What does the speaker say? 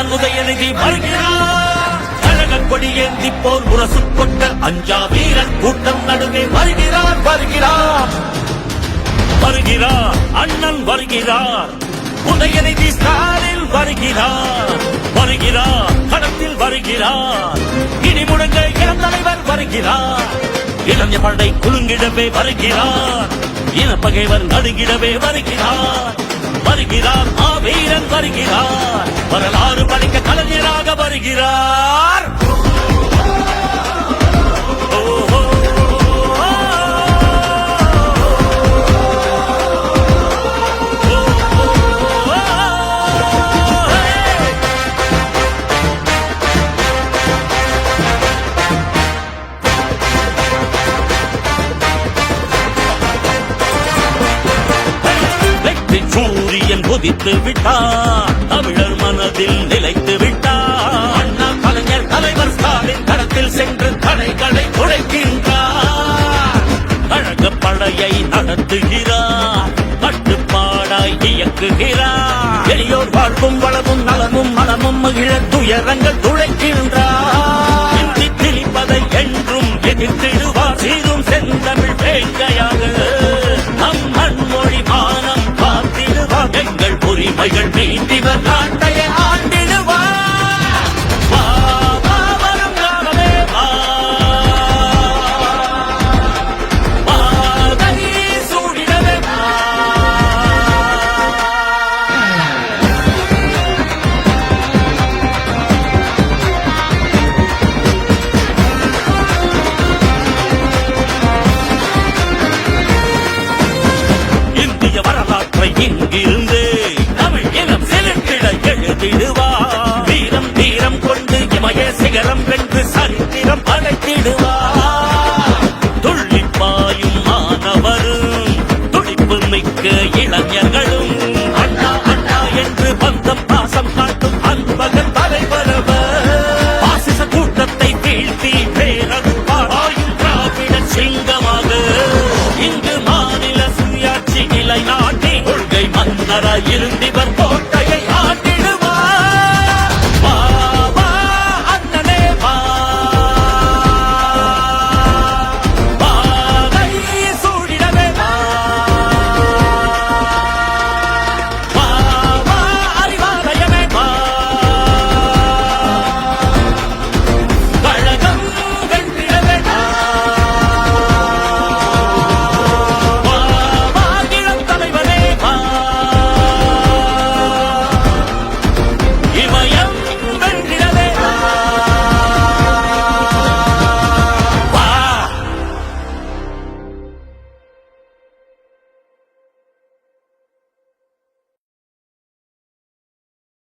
அண்ணன் உதயநிதி வருகிறார். கழக கொடி ஏந்தி போர் முரசு கொண்ட அஞ்சா வீரன் கூட்டம் நடுவே வருகிறார் வருகிறார் வருகிறார். அண்ணன் வருகிறார். உதயநிதி ஸ்டாலின் வருகிறார் வருகிறார். களத்தில் வருகிறார். இனி முழங்க இளம் தலைவர் வருகிறார். இளைஞர் படை குலுங்கிடவே வருகிறார். இனப்பகைவர் நடுங்கிடவே வருகிறார் வருகிறார். வீரன் வருகிறார். வரலாறு படைக்க கலைஞராக வருகிறார். சூரியன் உதித்து விட்டார். தமிழர் மனதில் நிலைத்து விட்டார். அண்ணா கலைஞர் தலைவர் ஸ்டாலின் களத்தில் சென்று தடைகளை உடைக்கின்றார். கழக படையை நடத்துகிறார். கட்டுப்பாடாய் இயக்குகிறார். எளியோர் வாழ்வும் வளமும் நலமும் மனமும் மகிழ துயரங்கள் துளைக்கின்றார். திணிப்பதை என்றும் எதிர்த்திடுவார். சீரும் செந்தமிழ் வேங்கையாக நம் மண்மொழி மானம் எங்கள் உரிமைகள் மீண்டிவர் நாட்டை